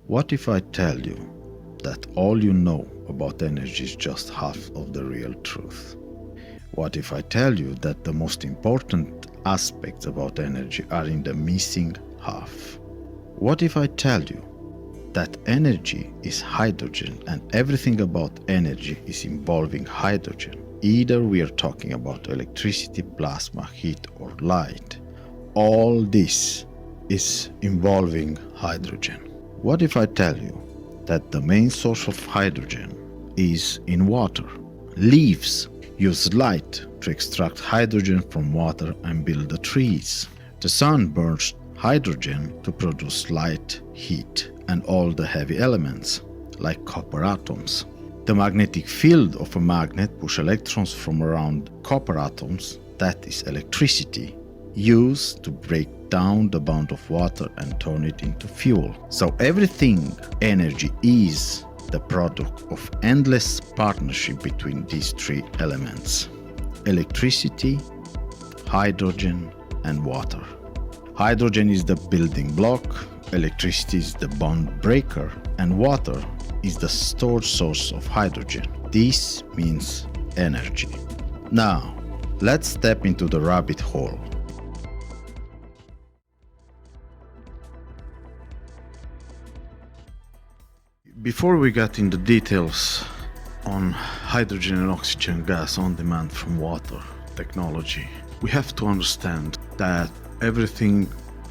What if I tell you that all you know about energy is just half of the real truth? What if I tell you that the most important aspects about energy are in the missing half? What if I tell you that energy is hydrogen and everything about energy is involving hydrogen? Either we are talking about electricity, plasma, heat, or light. All this is involving hydrogen. What if I tell you that the main source of hydrogen is in water? Leaves use light to extract hydrogen from water and build the trees. The sun burns hydrogen to produce light, heat, and all the heavy elements, like copper atoms. The magnetic field of a magnet pushes electrons from around copper atoms, that is electricity, used to break down the bond of water and turn it into fuel. So everything energy is the product of endless partnership between these three elements: electricity, hydrogen, and water. Hydrogen is the building block, electricity is the bond breaker, and water is the stored source of hydrogen. This means energy. Now, let's step into the rabbit hole. Before we get into details on hydrogen and oxygen gas on demand from water technology, we have to understand that everything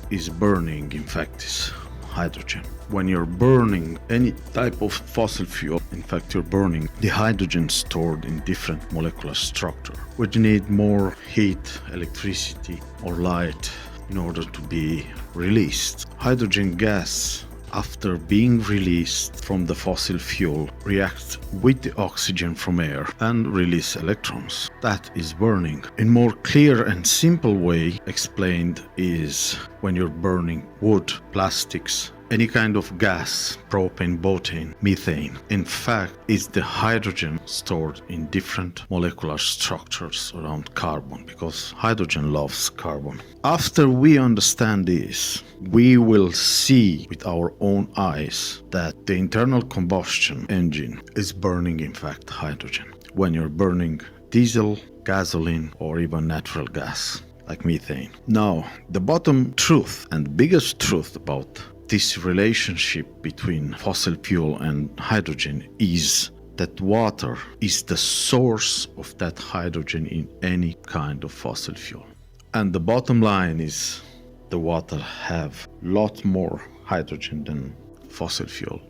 is burning, in fact, is hydrogen. When you're burning any type of fossil fuel, in fact, you're burning the hydrogen stored in different molecular structure, which need more heat, electricity, or light in order to be released. Hydrogen gas, after being released from the fossil fuel, reacts with the oxygen from air and release electrons. That is burning. In more clear and simple way explained is when you're burning wood, plastics, any kind of gas, propane, butane, methane. In fact, it's the hydrogen stored in different molecular structures around carbon, because hydrogen loves carbon. After we understand this, we will see with our own eyes that the internal combustion engine is burning, in fact, hydrogen. When you're burning diesel, gasoline, or even natural gas, like methane. Now, the bottom truth and biggest truth about this relationship between fossil fuel and hydrogen is that water is the source of that hydrogen in any kind of fossil fuel. And the bottom line is the water have a lot more hydrogen than fossil fuel.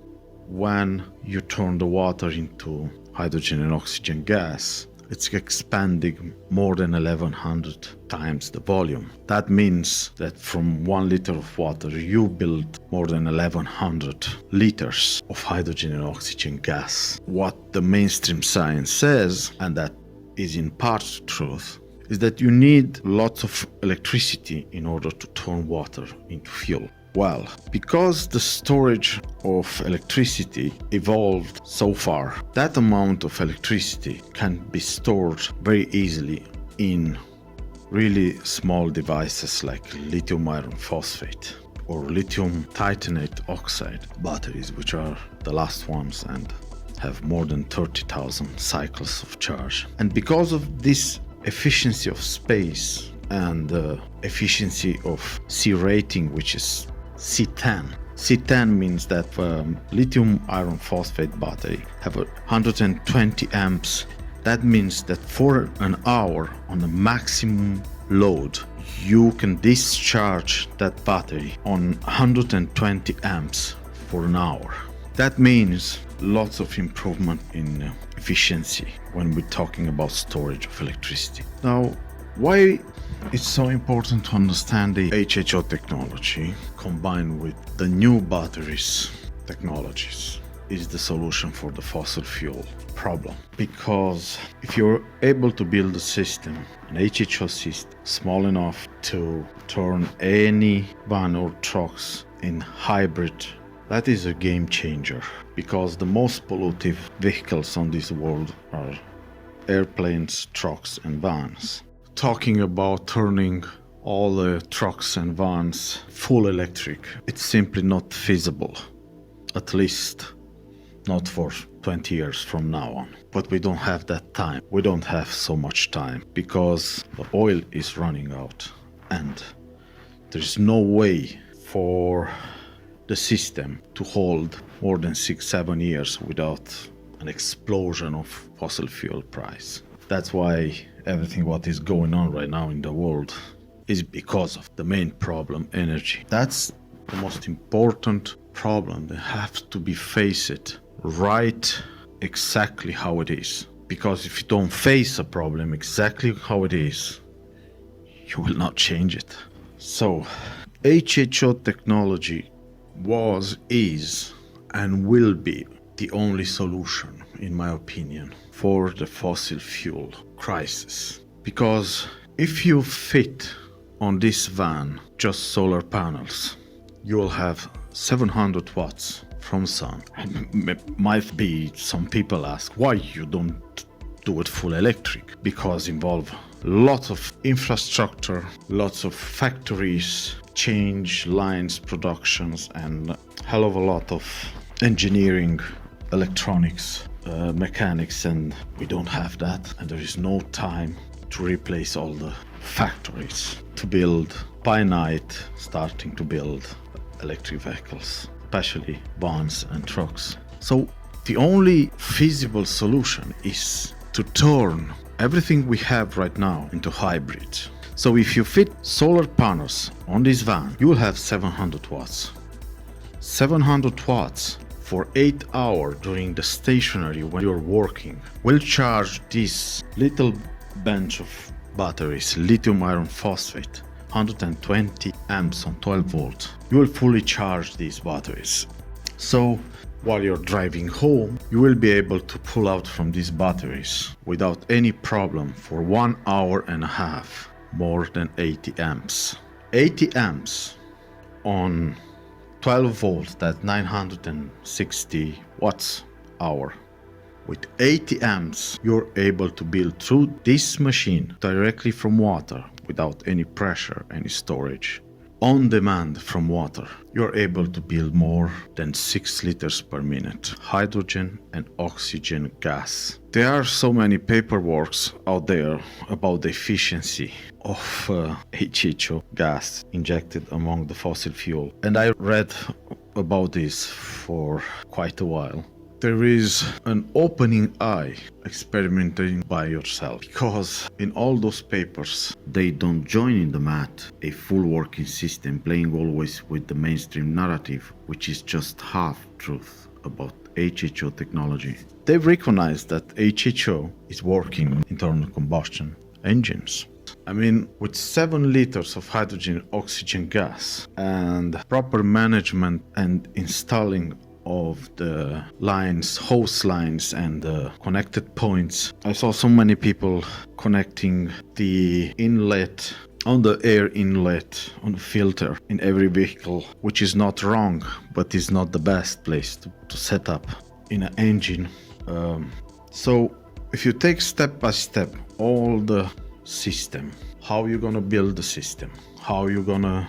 When you turn the water into hydrogen and oxygen gas, it's expanding more than 1100 times the volume. That means that from 1 liter of water you build more than 1100 liters of hydrogen and oxygen gas. What the mainstream science says, and that is in part truth, is that you need lots of electricity in order to turn water into fuel. Well, because the storage of electricity evolved so far, that amount of electricity can be stored very easily in really small devices like lithium iron phosphate or lithium titanate oxide batteries, which are the last ones and have more than 30,000 cycles of charge. And because of this efficiency of space and efficiency of C rating, which is C10. C10 means that lithium iron phosphate battery have 120 amps. That means that for an hour on the maximum load, you can discharge that battery on 120 amps for an hour. That means lots of improvement in efficiency when we're talking about storage of electricity. Now, why it's so important to understand the HHO technology combined with the new batteries technologies is the solution for the fossil fuel problem. Because if you're able to build a system, an HHO system, small enough to turn any van or trucks in hybrid, that is a game changer. Because the most pollutive vehicles on this world are airplanes, trucks, and vans. Talking about turning all the trucks and vans full electric, it's simply not feasible. at least not for 20 years from now on. But we don't have that time. We don't have so much time because the oil is running out and there's no way for the system to hold more than 6-7 years without an explosion of fossil fuel price. That's why everything what is going on right now in the world is because of the main problem, energy. That's the most important problem that has to be faced right exactly how it is. Because if you don't face a problem exactly how it is, you will not change it. So, HHO technology was, is, and will be the only solution, in my opinion, for the fossil fuel crisis. Because if you fit on this van just solar panels, you will have 700 watts from sun. Might be some people ask why you don't do it full electric, because involve lots of infrastructure, lots of factories, change lines, productions, and a hell of a lot of engineering, electronics, mechanics, and we don't have that, and there is no time to replace all the factories to build by night, starting to build electric vehicles, especially vans and trucks. So the only feasible solution is to turn everything we have right now into hybrid. So if you fit solar panels on this van, you will have 700 watts. 700 watts for 8 hours during the stationary when you're working will charge this little bunch of batteries, lithium iron phosphate, 120 amps on 12 volts. You will fully charge these batteries. So while you're driving home, you will be able to pull out from these batteries without any problem for 1 hour and a half, more than 80 amps. 80 amps on 12 volts, that's 960 watts hour. With 80 amps, you're able to build through this machine directly from water without any pressure, any storage. On demand from water, you're able to build more than 6 liters per minute hydrogen and oxygen gas. There are so many paperworks out there about the efficiency of HHO gas injected among the fossil fuel, and I read about this for quite a while. There is an opening eye experimenting by yourself, because in all those papers they don't join in the math a full working system, playing always with the mainstream narrative, which is just half truth about HHO technology. They've recognized that HHO is working on internal combustion engines. I mean, with 7 liters of hydrogen oxygen gas and proper management and installing of the lines, hose lines, and the connected points. I saw so many people connecting the inlet on the air inlet on the filter in every vehicle, which is not wrong, but is not the best place to set up in an engine. So if you take step by step all the system, how you're gonna build the system, how you're gonna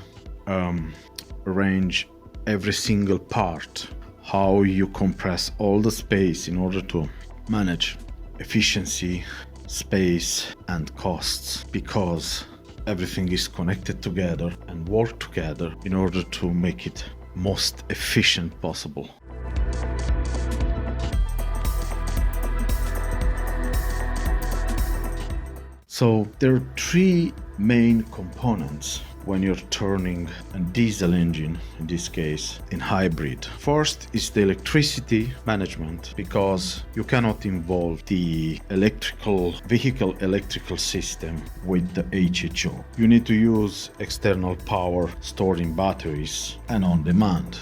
arrange every single part, how you compress all the space in order to manage efficiency, space, and costs, because everything is connected together and work together in order to make it most efficient possible. So there are 3 main components when you're turning a diesel engine, in this case, in hybrid. First is the electricity management, because you cannot involve the vehicle electrical system with the HHO. You need to use external power stored in batteries and on demand,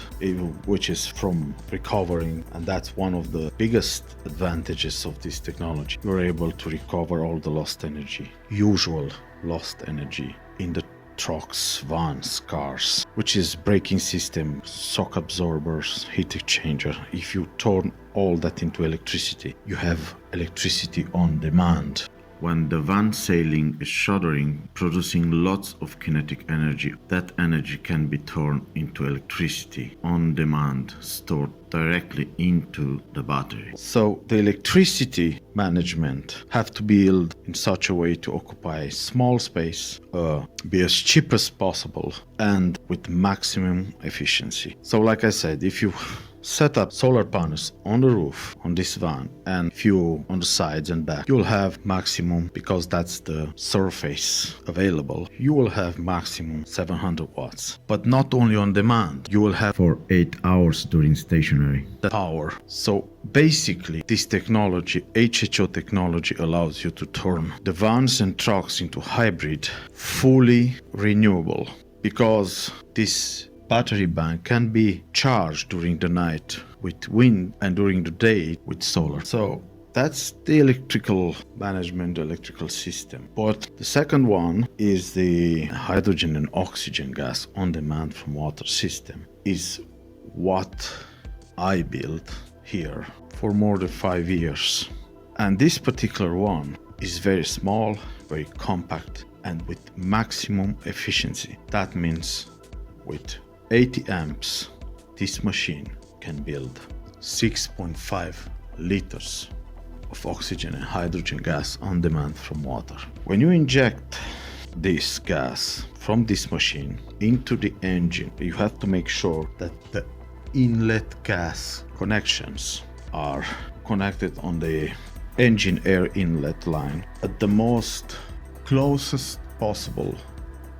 which is from recovering, and that's one of the biggest advantages of this technology. You're able to recover all the lost energy, usual lost energy in the trucks, vans, cars, which is braking system, shock absorbers, heat exchanger. If you turn all that into electricity, you have electricity on demand when the van sailing is shuddering, producing lots of kinetic energy. That energy can be turned into electricity on demand, stored directly into the battery. So the electricity management have to be built in such a way to occupy small space, be as cheap as possible, and with maximum efficiency. So like I said, if you set up solar panels on the roof on this van and few on the sides and back, you'll have maximum, because that's the surface available, you will have maximum 700 watts. But not only on demand, you will have for 8 hours during stationary the power. So basically this technology, HHO technology, allows you to turn the vans and trucks into hybrid, fully renewable, because this battery bank can be charged during the night with wind and during the day with solar. So that's the electrical management, electrical system. But the second one is the hydrogen and oxygen gas on demand from water system, is what I built here for more than 5 years. And this particular one is very small, very compact, and with maximum efficiency. That means with 80 amps, this machine can build 6.5 liters of oxygen and hydrogen gas on demand from water. When you inject this gas from this machine into the engine, you have to make sure that the inlet gas connections are connected on the engine air inlet line at the most closest possible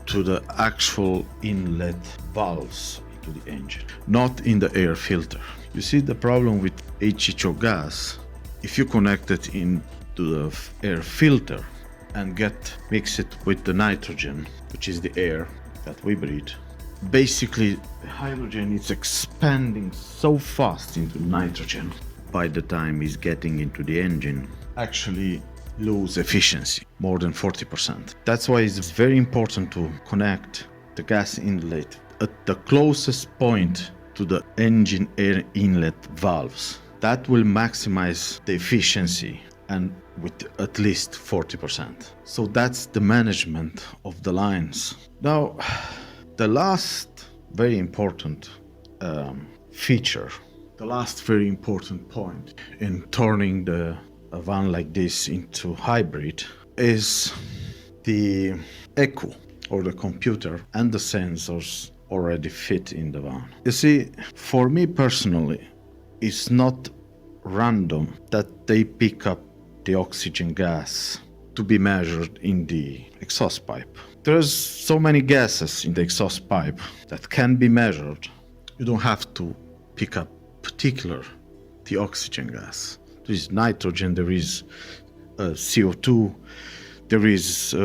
to the actual inlet valves into the engine, not in the air filter. You see, the problem with HHO gas, if you connect it into the air filter and mix it with the nitrogen, which is the air that we breathe, basically the hydrogen is expanding so fast into nitrogen, by the time it's getting into the engine, actually lose efficiency more than 40%. That's why it's very important to connect the gas inlet at the closest point to the engine air inlet valves. That will maximize the efficiency, and with at least 40%. So that's the management of the lines. Now, the last very important feature, the last very important point in turning a van like this into hybrid is the ECU, or the computer, and the sensors already fit in the van. You see, for me personally, it's not random that they pick up the oxygen gas to be measured in the exhaust pipe. There's so many gases in the exhaust pipe that can be measured. You don't have to pick up particular the oxygen gas. There is nitrogen, there is CO2, there is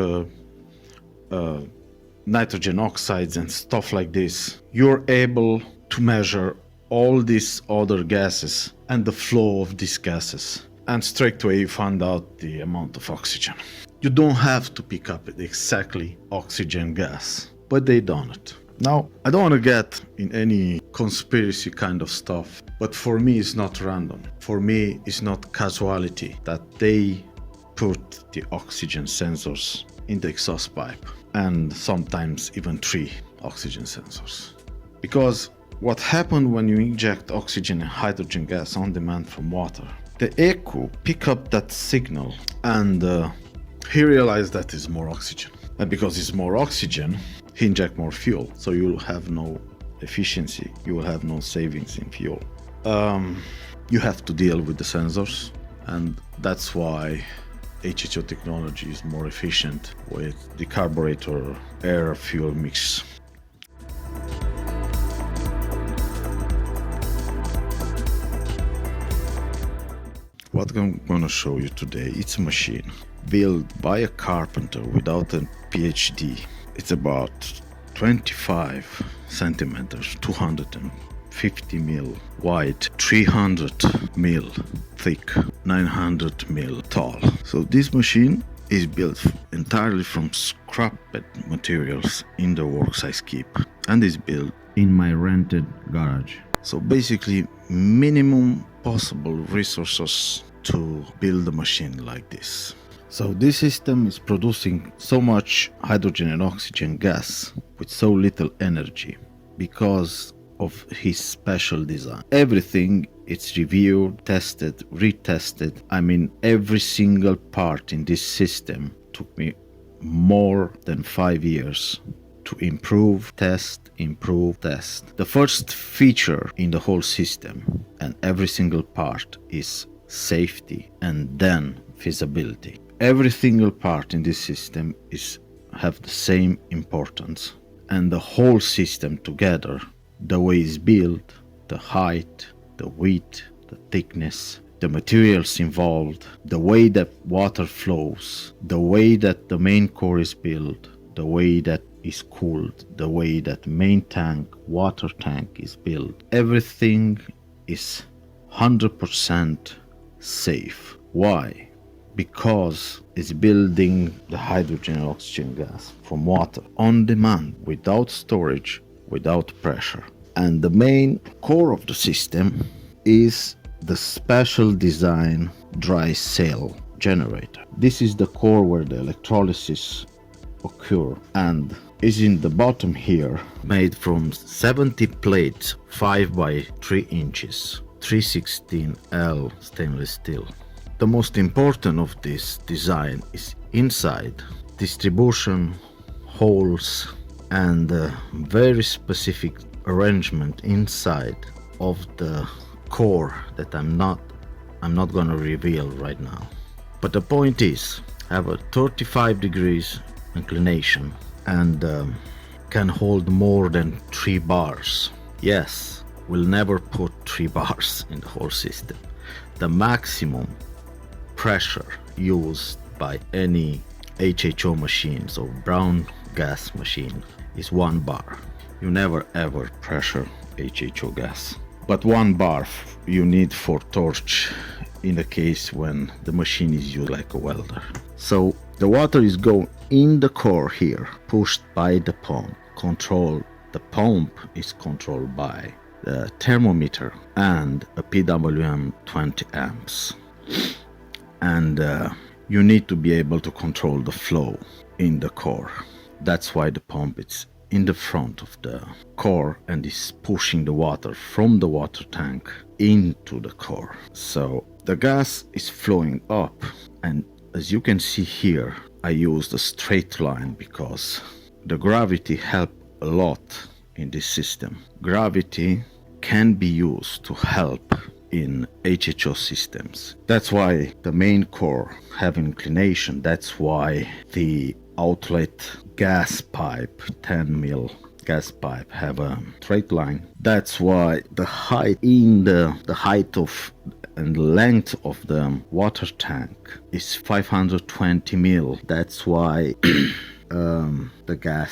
nitrogen oxides and stuff like this. You're able to measure all these other gases and the flow of these gases, and straight away you find out the amount of oxygen. You don't have to pick up exactly oxygen gas, but they done it. Now, I don't want to get in any conspiracy kind of stuff, but for me it's not random. For me it's not casuality that they put the oxygen sensors in the exhaust pipe, and sometimes even 3 oxygen sensors. Because what happened when you inject oxygen and hydrogen gas on demand from water, the ECU pick up that signal, and he realized that is more oxygen. And because it's more oxygen, he inject more fuel, so you'll have no efficiency, you will have no savings in fuel. You have to deal with the sensors, and that's why HHO technology is more efficient with the carburetor air fuel mix. What I'm gonna show you today, it's a machine built by a carpenter without a PhD. It's about 25 centimeters, 250 mil wide, 300 mil thick, 900 mil tall. So this machine is built entirely from scrapped materials in the works I keep, and is built in my rented garage. So basically minimum possible resources to build a machine like this. So this system is producing so much hydrogen and oxygen gas with so little energy because of his special design. Everything it's reviewed, tested, retested. I mean, every single part in this system took me more than 5 years to improve, test, improve, test. The first feature in the whole system and every single part is safety and then feasibility. Every single part in this system have the same importance, and the whole system together, the way it's built, the height, the width, the thickness, the materials involved, the way that water flows, the way that the main core is built, the way that is cooled, the way that main tank, water tank is built. Everything is 100% safe. Why? Because it's building the hydrogen and oxygen gas from water on demand, without storage, without pressure. And the main core of the system is the special design dry cell generator. This is the core where the electrolysis occur and is in the bottom here, made from 70 plates 5 by 3 inches, 316L stainless steel. The most important of this design is inside, distribution, holes, and a very specific arrangement inside of the core that I'm not gonna reveal right now. But the point is, I have a 35 degrees inclination and can hold more than 3 bars. Yes, we'll never put 3 bars in the whole system. The maximum pressure used by any HHO machines or brown gas machine is 1 bar. You never ever pressure HHO gas, but 1 bar you need for torch in the case when the machine is used like a welder. So the water is going in the core here, pushed by the pump. The pump is controlled by the thermometer and a PWM 20 amps. And you need to be able to control the flow in the core. That's why the pump is in the front of the core and is pushing the water from the water tank into the core. So the gas is flowing up, and as you can see here, I used a straight line because the gravity helps a lot in this system. Gravity can be used to help in HHO systems. That's why the main core have inclination. That's why the outlet gas pipe, 10 mil gas pipe, have a straight line. That's why the height of and the length of the water tank is 520 mil. That's why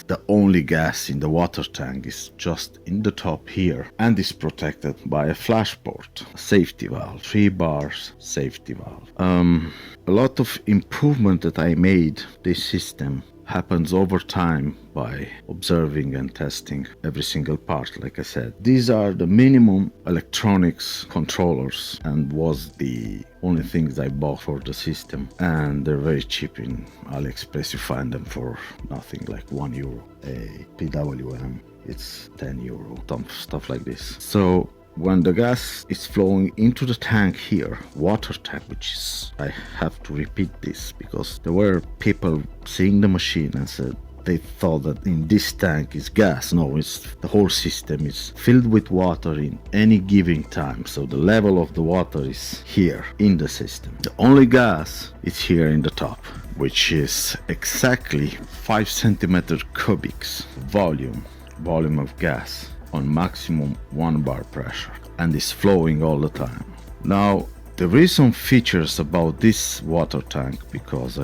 the only gas in the water tank is just in the top here and is protected by a flash port, safety valve, 3 bars safety valve. A lot of improvement that I made this system happens over time by observing and testing every single part. Like I said, these are the minimum electronics controllers and was the only things I bought for the system, and they're very cheap in AliExpress. You find them for nothing, like €1. A PWM, it's €10, stuff like this. So when the gas is flowing into the tank here, water tank, which is, I have to repeat this because there were people seeing the machine and said they thought that in this tank is gas. No, it's the whole system is filled with water in any given time. So the level of the water is here in the system. The only gas is here in the top, which is exactly 5 centimeter cubics volume of gas on maximum 1 bar pressure, and is flowing all the time. Now there is some features about this water tank because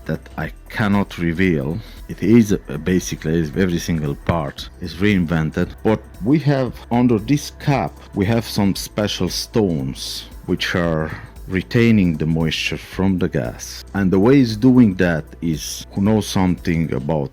that I cannot reveal. It is basically every single part is reinvented, but we have under this cap we have some special stones which are retaining the moisture from the gas, and the way it's doing that is, who knows something about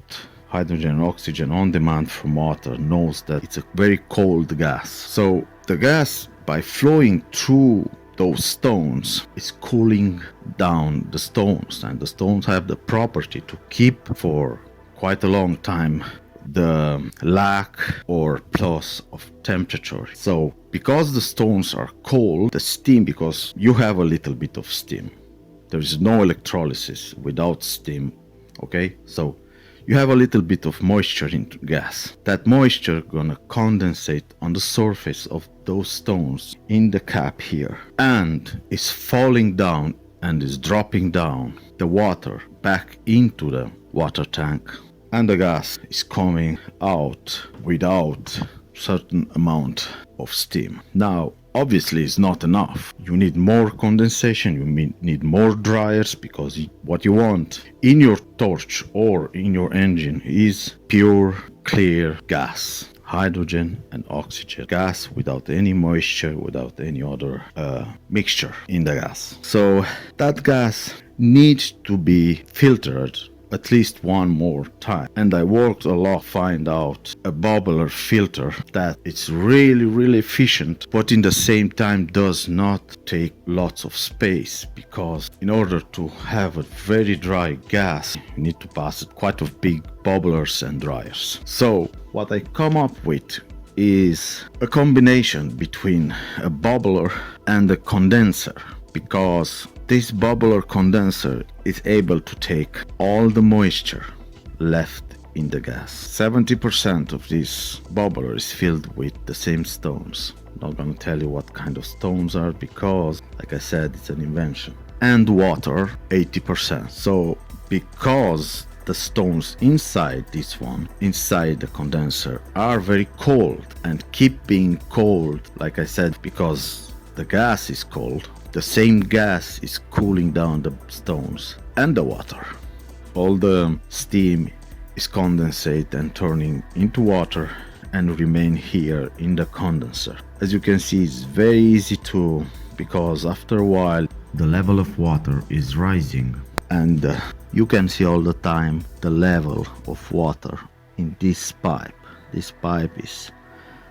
hydrogen and oxygen on demand from water knows that it's a very cold gas. So the gas, by flowing through those stones is cooling down the stones, and the stones have the property to keep for quite a long time the lack or plus of temperature. So because the stones are cold, the steam, because you have a little bit of steam, there is no electrolysis without steam, okay? So you have a little bit of moisture in gas. That moisture gonna condensate on the surface of those stones in the cap here, and is falling down and is dropping down the water back into the water tank, and the gas is coming out without certain amount of steam. Now obviously it's not enough. You need more condensation, you need more dryers, because what you want in your torch or in your engine is pure, clear gas. Hydrogen and oxygen. Gas without any moisture, without any other mixture in the gas. So that gas needs to be filtered at least one more time, and I worked a lot to find out a bubbler filter that it's really efficient, but in the same time does not take lots of space, because in order to have a very dry gas you need to pass it quite a big bubblers and dryers. So what I come up with is a combination between a bubbler and a condenser, because this bubbler condenser is able to take all the moisture left in the gas. 70% of this bubbler is filled with the same stones. Not gonna tell you what kind of stones are, because, like I said, it's an invention. And water, 80%. So because the stones inside this one, inside the condenser, are very cold and keep being cold, like I said, because the gas is cold, the same gas is cooling down the stones and the water. All the steam is condensate and turning into water and remain here in the condenser. As you can see, it's very easy to, because after a while the level of water is rising, and you can see all the time the level of water in this pipe. This pipe is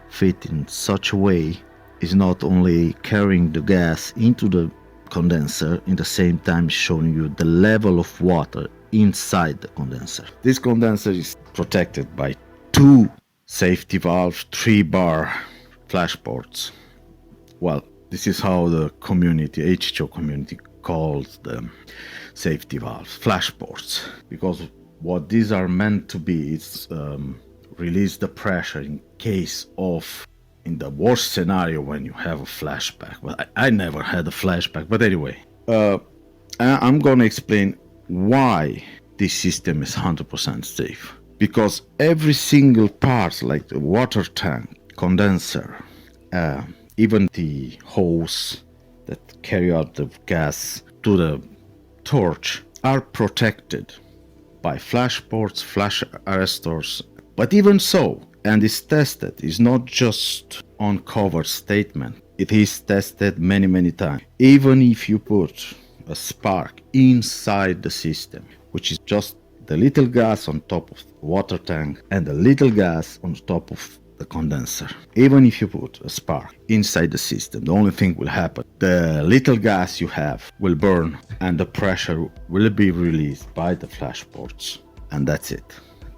fit in such a way is not only carrying the gas into the condenser, in the same time showing you the level of water inside the condenser. This condenser is protected by 2 safety valves, 3-bar flash ports. Well, this is how the community, HHO community, calls the safety valves, flash ports, because what these are meant to be is release the pressure in case of, in the worst scenario, when you have a flashback. Well, I never had a flashback, but anyway, I'm gonna explain why this system is 100% safe. Because every single part, like the water tank, condenser, even the hose that carry out the gas to the torch, are protected by flash ports, flash arrestors. But even so, and is tested, is not just on cover statement, it is tested many times. Even if you put a spark inside the system, which is just the little gas on top of the water tank and the little gas on top of the condenser, even if you put a spark inside the system, the only thing will happen, the little gas you have will burn and the pressure will be released by the flash ports, and that's it.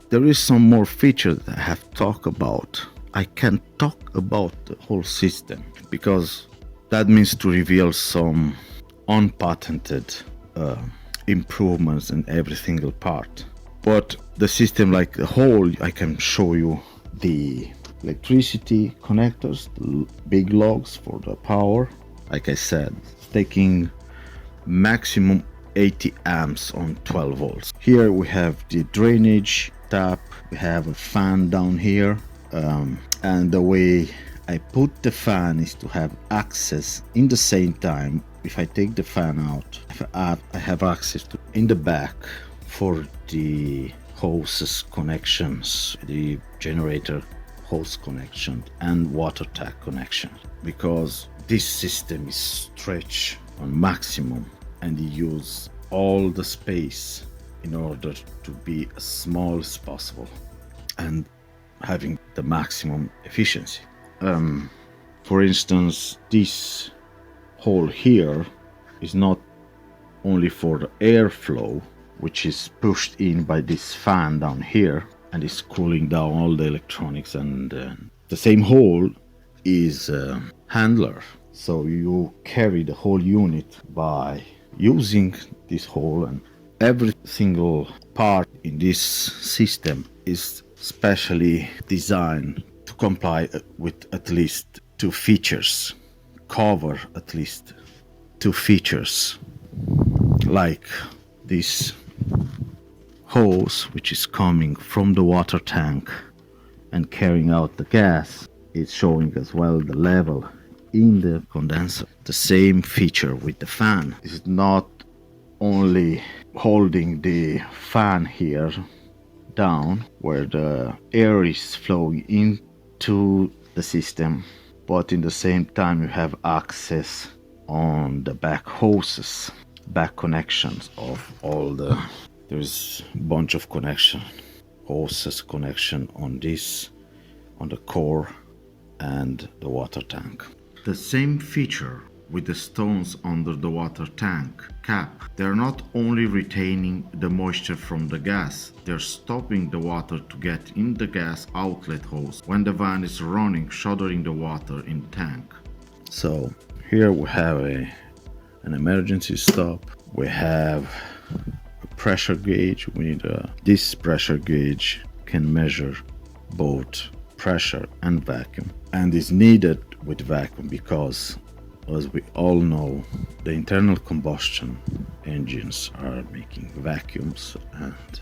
There is some more features that I have talked about. I can't talk about the whole system because that means to reveal some unpatented improvements in every single part. But the system like the whole, I can show you the electricity connectors, the big lugs for the power. Like I said, taking maximum 80 amps on 12 volts. Here we have the drainage tap, we have a fan down here, and the way I put the fan is to have access in the same time. If I take the fan out, I have access to in the back for the hoses connections, the generator hose connection and water tank connection, because this system is stretched on maximum and you use all the space in order to be as small as possible and having the maximum efficiency. For instance, this hole here is not only for the airflow, which is pushed in by this fan down here and is cooling down all the electronics, and the same hole is a handler. So you carry the whole unit by using this hole, and every single part in this system is specially designed to comply with at least two features, cover at least two features, like this hose, which is coming from the water tank and carrying out the gas. It's showing as well the level in the condenser. The same feature with the fan. This is not only holding the fan here down where the air is flowing into the system, but in the same time you have access on the back hoses, back connections of all the, there's a bunch of connection, hoses connection on this, on the core and the water tank. The same feature with the stones under the water tank cap. They're not only retaining the moisture from the gas, they're stopping the water to get in the gas outlet hose when the van is running, shuttering the water in the tank. So here we have an emergency stop. We have a pressure gauge. We need this pressure gauge can measure both pressure and vacuum, and is needed with vacuum because, as we all know, the internal combustion engines are making vacuums, and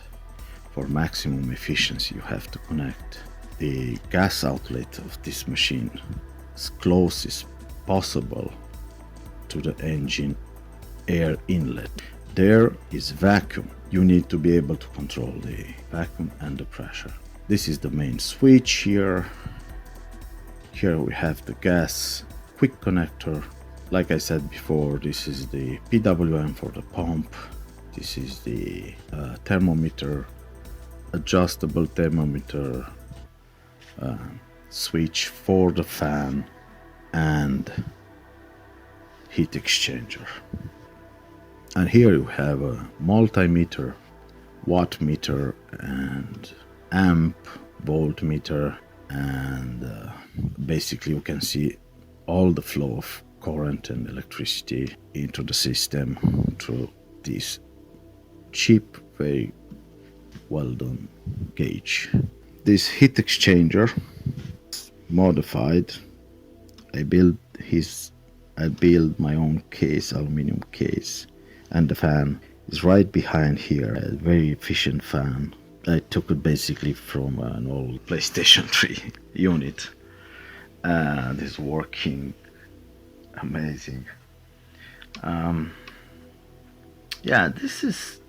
for maximum efficiency you have to connect the gas outlet of this machine as close as possible to the engine air inlet. There is vacuum. You need to be able to control the vacuum and the pressure. This is the main switch here. Here we have the gas quick connector. Like I said before, this is the PWM for the pump. This is the thermometer, adjustable thermometer switch for the fan and heat exchanger. And here you have a multimeter, watt meter and amp, voltmeter, and basically you can see all the flow of current and electricity into the system through this cheap, very well done gauge. This heat exchanger modified. I built my own case, aluminum case, and the fan is right behind here. A very efficient fan. I took it basically from an old PlayStation 3 unit, and it's working amazing. Yeah, this is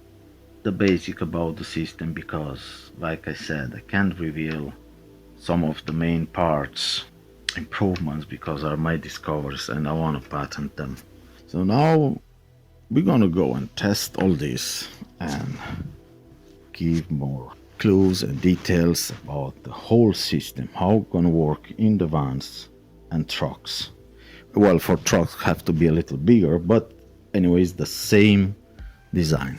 the basic about the system, because like I said, I can't reveal some of the main parts improvements because are my discoveries and I want to patent them. So now we're gonna go and test all this and give more clues and details about the whole system, how it's gonna work in the vans and trucks. Well, for trucks have to be a little bigger, but anyways the same design.